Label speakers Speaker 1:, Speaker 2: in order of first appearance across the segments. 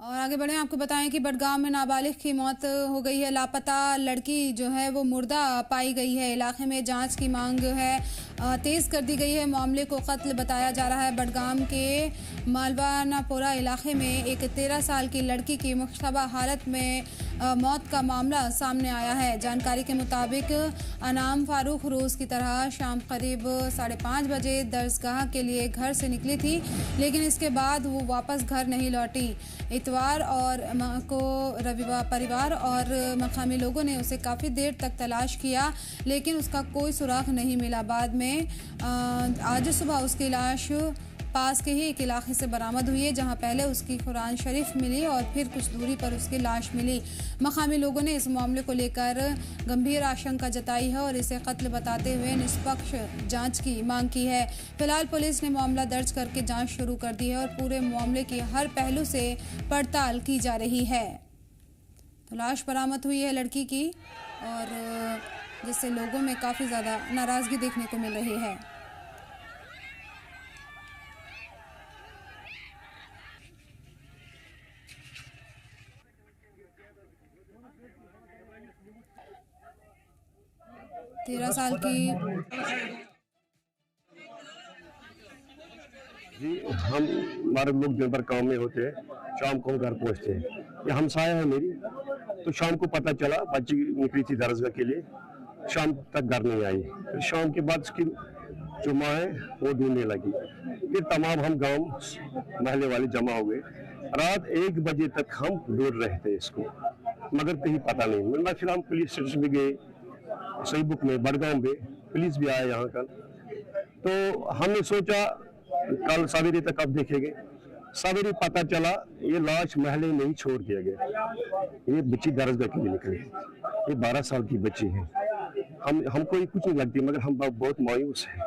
Speaker 1: और आगे बढ़े, आपको बताएं कि बडगाम में नाबालिग की मौत हो गई है। लापता लड़की जो है वो मुर्दा पाई गई है। इलाके में जांच की मांग है तेज़ कर दी गई है। मामले को कत्ल बताया जा रहा है। बडगाम के मालवानापुरा इलाके में एक 13 साल की लड़की की मुश्तबा हालत में मौत का मामला सामने आया है। जानकारी के मुताबिक अनाम फारूक रोज़ की तरह शाम करीब 5:30 बजे दरसगाह के लिए घर से निकली थी, लेकिन इसके बाद वो वापस घर नहीं लौटी। इतवार और को रविवार परिवार और मकामी लोगों ने उसे काफ़ी देर तक तलाश किया, लेकिन उसका कोई सुराग नहीं मिला। बाद में आज सुबह उसकी लाश पास के ही एक इलाके से बरामद हुई है, जहां पहले उसकी कुरान शरीफ मिली और फिर कुछ दूरी पर उसकी लाश मिली। मकामी लोगों ने इस मामले को लेकर गंभीर आशंका जताई है और इसे कत्ल बताते हुए निष्पक्ष जांच की मांग की है। फिलहाल पुलिस ने मामला दर्ज करके जांच शुरू कर दी है और पूरे मामले की हर पहलू से पड़ताल की जा रही है। तो लाश बरामद हुई है लड़की की, और जिससे लोगों में काफ़ी ज़्यादा नाराज़गी देखने को मिल रही है। तेरह साल की
Speaker 2: जी, हमारे लोग दिन भर काम में होते हैं, शाम को घर पहुंचते हैं। ये हमसाया है मेरी, तो शाम को पता चला बच्ची निकली थी दरसगाह के लिए, शाम तक घर नहीं आई। फिर शाम के बाद उसकी जो माँ है वो ढूंढने लगी। फिर तमाम हम गांव महल्ले वाले जमा हुए। रात 1 बजे तक हम ढूंढ रहे थे इसको, मगर कहीं पता नहीं मिला। फिर हम पुलिस स्टेशन में गए, सही बुक में बडगाम में पुलिस भी आया यहाँ कल। तो हमने सोचा कल सवेरे तक अब देखेंगे। सवेरे पता चला ये लाश महले में ही छोड़ दिया गया। ये बच्ची दरसगाह के लिए निकली, ये 12 साल की बच्ची है। हमको ये कुछ नहीं लगती, मगर हम बहुत मायूस हैं।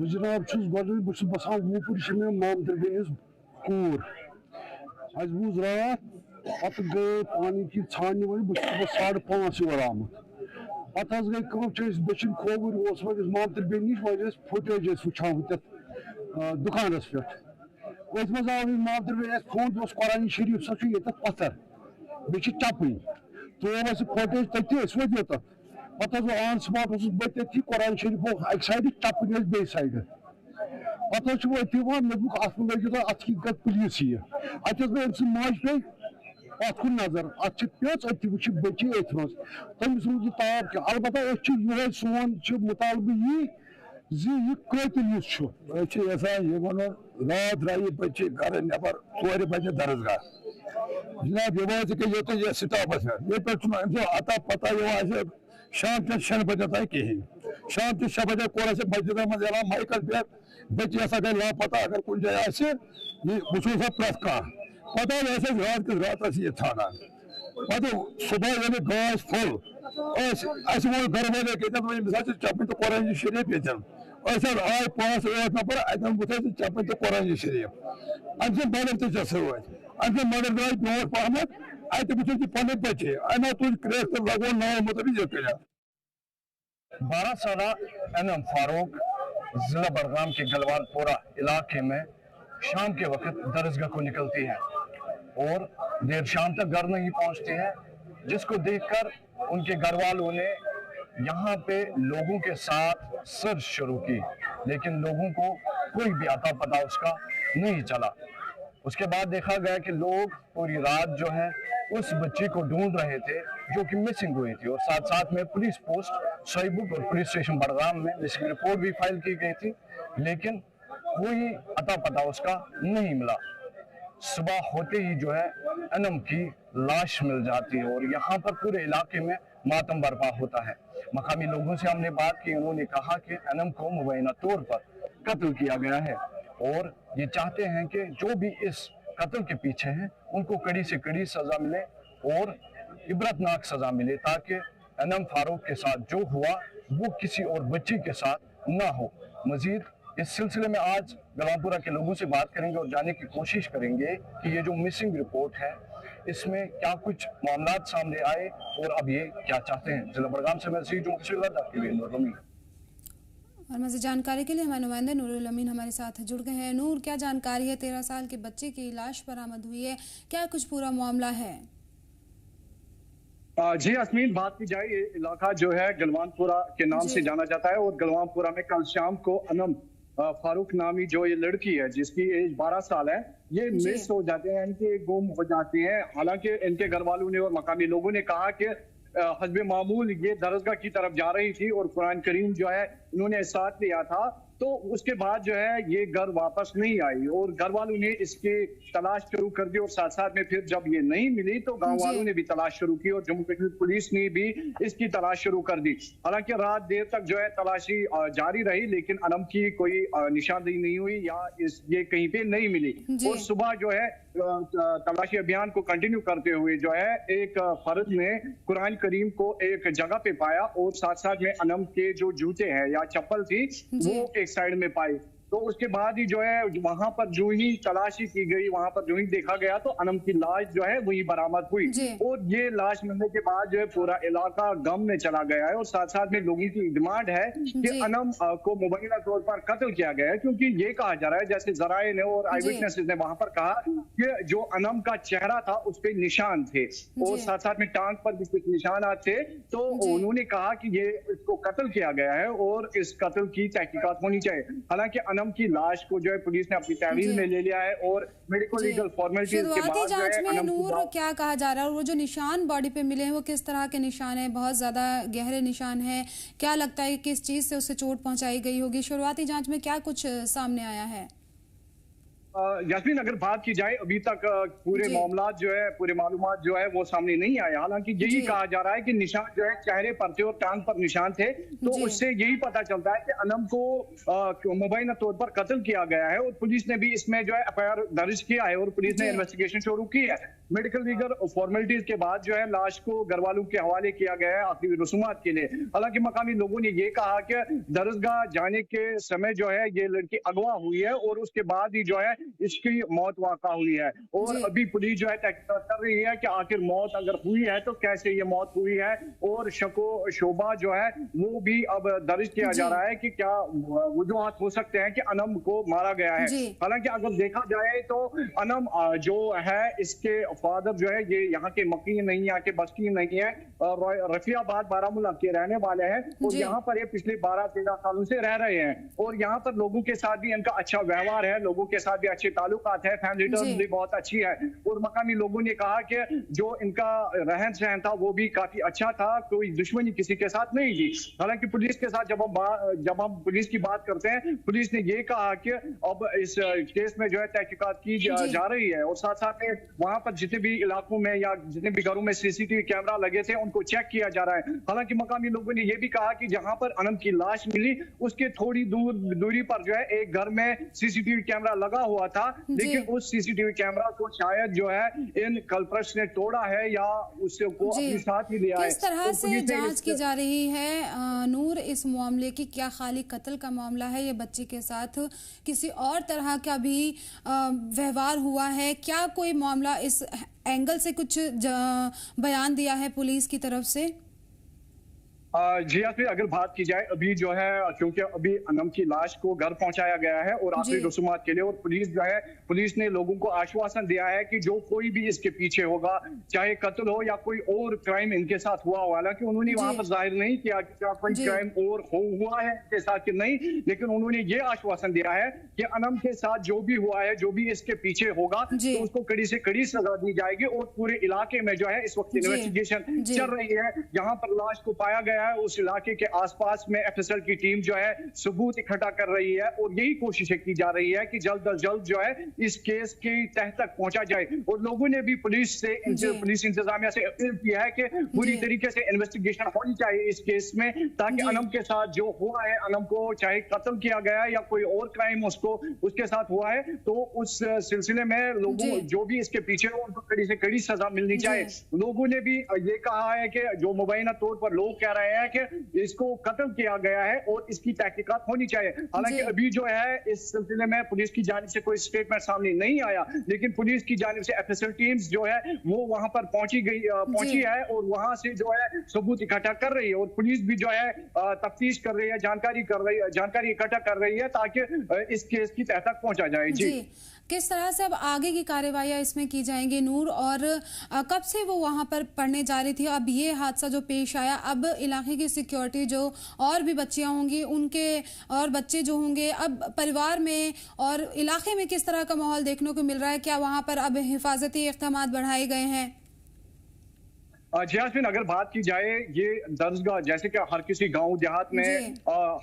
Speaker 3: जनाब बसान वूपुर में मामदर बेनिस कूर अस बूज रात पत गए पानी की छानने वाली बस 5:30 वर आमुत पे गई बचिन खोवर मामदर बे नश वो फुटेज वुचान दुकानस पे अथ मज आव मामदर बे फोन कुरान शरीफ सो पत्थर बे टपन तो फुटेज तथि वो पे ऑन स्पॉट बह तथि कुरान शरीफ अक साइड टपन बे साइड पे वो मे बुक अत लगित अत पुलिस यह अत माज पे अत कुन नजर अत पेच अत वो बच्ची अथ मज तमिस रूद ताब क्या। अलबत्ता ये सोन मुतालबह यह कतिल
Speaker 4: ये वो रात राय बच्चे घर नबर 4 बजे दरसगाह जनाब ये ये तो ये स्टॉपस ये पे अता पता शाम के 6 बजे तक कहें शाम के 6 बजे कोर मस्जिद मज माइकल पे बच्चे हसा गई लापता। अगर कुछ जाए वो प्रत कह पता रात किस रात ये थाना पे सुबह ये गाज फुल वो घर वाले कहते चपन तो कुरान शरीफ ये आए 5-8 नफर अतन वो चपन तो कुरान शरीफ अम मदर तो सत अम मदर द्राय ब्रो पहमत अत वो पे बच्चे अना तुझ क्रेक तो लगो नाव मुताबिक ये
Speaker 5: 12 साल एनम फारूक जिला बडगाम के गलवालपुरा इलाके में शाम के वक्त दरसगाह को निकलती है और देर शाम तक घर नहीं पहुंचती है, जिसको देखकर उनके घर वालों ने यहाँ पे लोगों के साथ सर्च शुरू की, लेकिन लोगों को कोई भी अता पता उसका नहीं चला। उसके बाद देखा गया कि लोग पूरी रात जो है उस बच्ची को ढूंढ रहे थे जो कि मिसिंग हुई थी, और साथ साथ में पुलिस पोस्ट सोईबुक और पुलिस स्टेशन बडगाम में मिसिंग रिपोर्ट भी फाइल की गई थी, लेकिन कोई अता पता उसका नहीं मिला। सुबह होते ही जो है अनम की लाश मिल जाती है और यहाँ पर पूरे इलाके में मातम बर्पा होता है। मकामी लोगों से हमने बात की, उन्होंने कहा कि अनम को मुबैना तौर पर कत्ल किया गया है और ये चाहते हैं कि जो भी इस कत्ल के पीछे हैं उनको कड़ी से कड़ी सजा मिले और इबरतनाक सजा मिले, ताकि अनम फारूक के साथ जो हुआ वो किसी और बच्ची के साथ ना हो। मजीद इस सिलसिले में आज गलवालपुरा के लोगों से बात करेंगे और जानने की कोशिश करेंगे कि ये जो मिसिंग रिपोर्ट है इसमें क्या कुछ मामला सामने आए और अब ये क्या चाहते हैं। जिला बडगाम से मैं
Speaker 1: और मज़ीद जानकारी के लिए हमारे नुमाइंदे नूरुल अमीन हमारे साथ जुड़ गए हैं। नूर, क्या जानकारी है? 13 साल के बच्चे की लाश बरामद हुई है, क्या कुछ पूरा मामला है?
Speaker 5: जी यास्मीन, बात की जाए ये इलाका जो है गलवानपुरा के नाम से जाना जाता है और गलवानपुरा में कल शाम को अनम फारूक नामी जो ये लड़की है जिसकी एज 12 साल है, ये मिस हो जाते हैं, इनके गुम हो जाते हैं। हालांकि इनके घर वालों ने और मकामी लोगों ने कहा कि हस्बे मामूल ये दरगाह की तरफ जा रही थी और कुरान करीम जो है इन्होंने साथ लिया था, तो उसके बाद जो है ये घर वापस नहीं आई और घर वालों ने इसकी तलाश शुरू कर दी और साथ साथ में फिर जब ये नहीं मिली तो गांव वालों ने भी तलाश शुरू की और जम्मू कश्मीर पुलिस ने भी इसकी तलाश शुरू कर दी। हालांकि रात देर तक जो है तलाशी जारी रही लेकिन अनम की कोई निशानदेही नहीं हुई या ये कहीं पे नहीं मिली और सुबह जो है तलाशी अभियान को कंटिन्यू करते हुए जो है एक फर्द ने कुरान करीम को एक जगह पे पाया और साथ साथ में अनम के जो जूते हैं या चप्पल थी वो एक साइड में पाई। तो उसके बाद ही जो है वहां पर जो ही तलाशी की गई, वहां पर जो ही देखा गया तो अनम की लाश जो है वही बरामद हुई और ये लाश मिलने के बाद जो है पूरा इलाका गम में चला गया है और साथ साथ में लोगों की डिमांड है कि अनम को मुबैना तौर पर कत्ल किया गया है, क्योंकि ये कहा जा रहा है जैसे जराए ने और आई विटनेसेस ने वहां पर कहा कि जो अनम का चेहरा था उस पर निशान थे और साथ साथ में टांग पर भी कुछ निशानात थे, तो उन्होंने कहा कि ये इसको कत्ल किया गया है और इस कत्ल की तहकीकात होनी चाहिए। हालांकि अनम की लाश को जो है पुलिस ने अपनी तहवील में ले लिया है और मेडिकल लीगल फॉर्मेलिटीज के बाद
Speaker 1: जांच में नूर क्या कहा जा रहा है और वो जो निशान बॉडी पे मिले हैं वो किस तरह के निशान है? बहुत ज्यादा गहरे निशान है, क्या लगता है किस चीज से उसे चोट पहुंचाई गई होगी? शुरुआती जांच में क्या कुछ सामने आया है?
Speaker 5: यास्मीन, अगर बात की जाए अभी तक पूरे मामला जो है पूरे मालूमात जो है वो सामने नहीं आया। हालांकि यही कहा जा रहा है कि निशान जो है चेहरे पर थे और टांग पर निशान थे, तो उससे यही पता चलता है कि अनम को मुबैना तौर पर कत्ल किया गया है और पुलिस ने भी इसमें जो है एफआईआर दर्ज किया है और पुलिस ने इन्वेस्टिगेशन शुरू की है। मेडिकल लीगल फॉर्मेलिटीज के बाद जो है लाश को घर वालों के हवाले किया गया है आखिरी रसूमात के लिए। हालांकि मकामी लोगों ने ये कहा कि दरगाह जाने के समय जो है ये लड़की अगवा हुई है और उसके बाद ही जो है इसकी मौत वाक़ा हुई है और अभी पुलिस जो है तहकीकात कर रही है कि आखिर मौत अगर हुई है तो कैसे ये मौत हुई है और शको शोबा जो है वो भी अब दर्ज किया जा रहा है कि क्या वजूहात हो सकते हैं कि अनम को मारा गया है। हालांकि अगर देखा जाए तो अनम जो है इसके फादर जो है ये यहाँ के मकी नहीं, यहाँ के बस्ती नहीं है, रफियाबाद बारामूला के रहने वाले हैं और यहाँ पर ये पिछले 12-13 सालों से रह रहे हैं और यहाँ पर लोगों के साथ भी इनका अच्छा व्यवहार है, लोगों के साथ भी अच्छे ताल्लुकात है, फैमिली टर्म्स भी बहुत अच्छी है और मकामी लोगों ने कहा कि जो इनका रहन सहन था वो भी काफी अच्छा था, कोई दुश्मनी किसी के साथ नहीं थी। हालांकि पुलिस के साथ जब हम पुलिस की बात करते हैं, पुलिस ने ये कहा कि अब इस केस में जो है तहकीकात की जा रही है और साथ साथ में वहां पर जितने भी इलाकों में या जितने भी घरों में सीसीटीवी कैमरा लगे थे उनको चेक किया जा रहा है। हालांकि मकामी लोगों ने यह भी कहा कि जहां पर अनम की लाश मिली उसके थोड़ी दूरी पर जो है एक घर में सीसीटीवी कैमरा लगा हुआ था, लेकिन उस सीसीटीवी कैमरा को शायद जो है इन कल्प्रिट्स ने तोड़ा है या उससे को अपने साथ ही लिया है।
Speaker 1: किस तरह से जांच की जा रही है नूर इस मामले की? क्या खाली कत्ल का मामला है या बच्चे के साथ किसी और तरह का भी व्यवहार हुआ है? क्या कोई मामला इस एंगल से कुछ बयान दिया है पुलिस की तरफ से?
Speaker 5: जी फिर अगर बात की जाए अभी जो है क्योंकि अभी अनम की लाश को घर पहुंचाया गया है और आखिरी रसूमात के लिए और पुलिस ने लोगों को आश्वासन दिया है कि जो कोई भी इसके पीछे होगा, चाहे कत्ल हो या कोई और क्राइम इनके साथ हुआ हो, हालांकि उन्होंने वहां पर जाहिर नहीं किया कि क्या कोई क्राइम और हुआ है इनके साथ कि नहीं, लेकिन उन्होंने ये आश्वासन दिया है कि अनम के साथ जो भी हुआ है, जो भी इसके पीछे होगा तो उसको कड़ी से कड़ी सजा दी जाएगी और पूरे इलाके में जो है इस वक्त इन्वेस्टिगेशन चल रही है। यहाँ पर लाश को पाया गया है उस इलाके के आसपास में एफएसएल की टीम जो है सबूत इकट्ठा कर रही है और यही कोशिशें की जा रही है कि जल्द अज जल्द जो है इस केस की तह तक पहुंचा जाए और लोगों ने भी पुलिस इंतजामिया से अपील किया है कि पूरी तरीके से इन्वेस्टिगेशन होनी चाहिए इस केस में, ताकि अनम के साथ जो हुआ है, अनम को चाहे कत्ल किया गया या कोई और क्राइम उसके साथ हुआ है, तो उस सिलसिले में लोगों जो भी इसके पीछे हो उनको कड़ी से कड़ी सजा मिलनी चाहिए। लोगों ने भी ये कहा है कि जो मुबैना तौर पर लोग कह रहे रहे हैं कि इसको कत्ल किया गया है और इसकी तहकीकात होनी चाहिए। हालांकि अभी जो है इस सिलसिले में पुलिस की जानिब से कोई स्टेटमेंट सामने नहीं आया, लेकिन पुलिस की जानिब से एफएसएल टीम्स जो है वो वहां पर पहुंची है और वहां से जो है सबूत इकट्ठा कर रही है और पुलिस भी जो है तफ्तीश कर रही है, जानकारी इकट्ठा कर रही है ताकि इस केस की तह तक पहुंचा जाए। जी
Speaker 1: किस तरह से अब आगे की कार्यवाही इसमें की जाएंगी नूर, और कब से वो वहां पर पढ़ने जा रही थी? अब ये हादसा जो पेश आया, अब इलाके की सिक्योरिटी जो और भी बच्चियां होंगी उनके और बच्चे जो होंगे, अब परिवार में और इलाके में किस तरह का माहौल देखने को मिल रहा है? क्या वहां पर अब हिफाजती इक़दाम बढ़ाए गए हैं?
Speaker 5: जैस्मिन, अगर बात की जाए ये दरसगाह, जैसे कि हर किसी गांव देहात में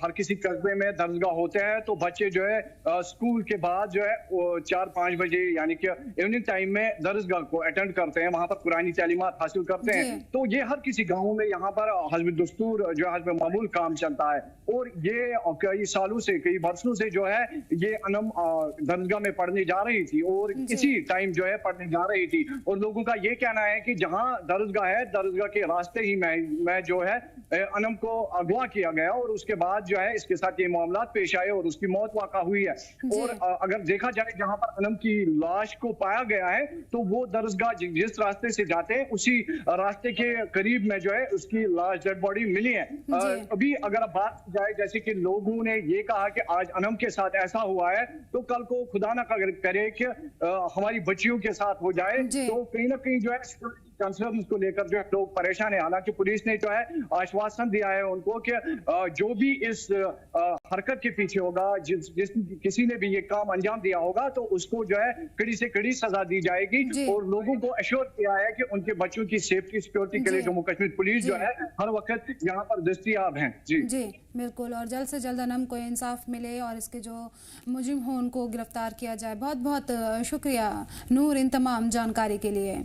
Speaker 5: हर किसी कस्बे में दरसगाह होते हैं, तो बच्चे जो है स्कूल के बाद जो है 4-5 बजे यानी कि इवनिंग टाइम में दरसगाह को अटेंड करते हैं, वहां पर कुरानी तालीमात हासिल करते हैं। तो ये हर किसी गाँव में यहाँ पर हस्ब दस्तूर जो है हस्ब मामूल काम चलता है और ये कई सालों से, कई बरसों से जो है ये अनम दरसगाह में पढ़ने जा रही थी और इसी टाइम जो है पढ़ने जा रही थी। और लोगों का ये कहना है कि जहाँ दरसगाह है, दरसगाह के रास्ते ही मैं जो है अनम को अगवा किया गया और उसके बाद जो है इसके साथ ये मामला पेश आए और उसकी मौत वाक़ा हुई है। और अगर देखा जाए जहां पर अनम की लाश को पाया गया है तो वो दरसगाह जिस रास्ते से जाते हैं उसी रास्ते के करीब में जो है उसकी लाश, डेड बॉडी मिली है। अभी अगर बात की जाए, जैसे कि लोगों ने ये कहा कि आज अनम के साथ ऐसा हुआ है तो कल को खुदा ना करे कि हमारी बच्चियों के साथ हो जाए, तो कहीं ना कहीं जो है कंसर्न को लेकर जो है लोग परेशान है। हालांकि पुलिस ने जो है आश्वासन दिया है उनको कि जो भी इस हरकत के पीछे होगा, जिस किसी ने भी ये काम अंजाम दिया होगा तो उसको जो है कड़ी से कड़ी सजा दी जाएगी और लोगों को एश्योर किया है कि उनके बच्चों की सेफ्टी सिक्योरिटी के लिए जम्मू कश्मीर पुलिस जो है हर वक्त यहाँ पर दस्तयाब है। जी
Speaker 1: बिल्कुल, और जल्द से जल्द अनम को इंसाफ मिले और इसके जो मुजरिम हो उनको गिरफ्तार किया जाए। बहुत बहुत शुक्रिया नूर इन तमाम जानकारी के लिए।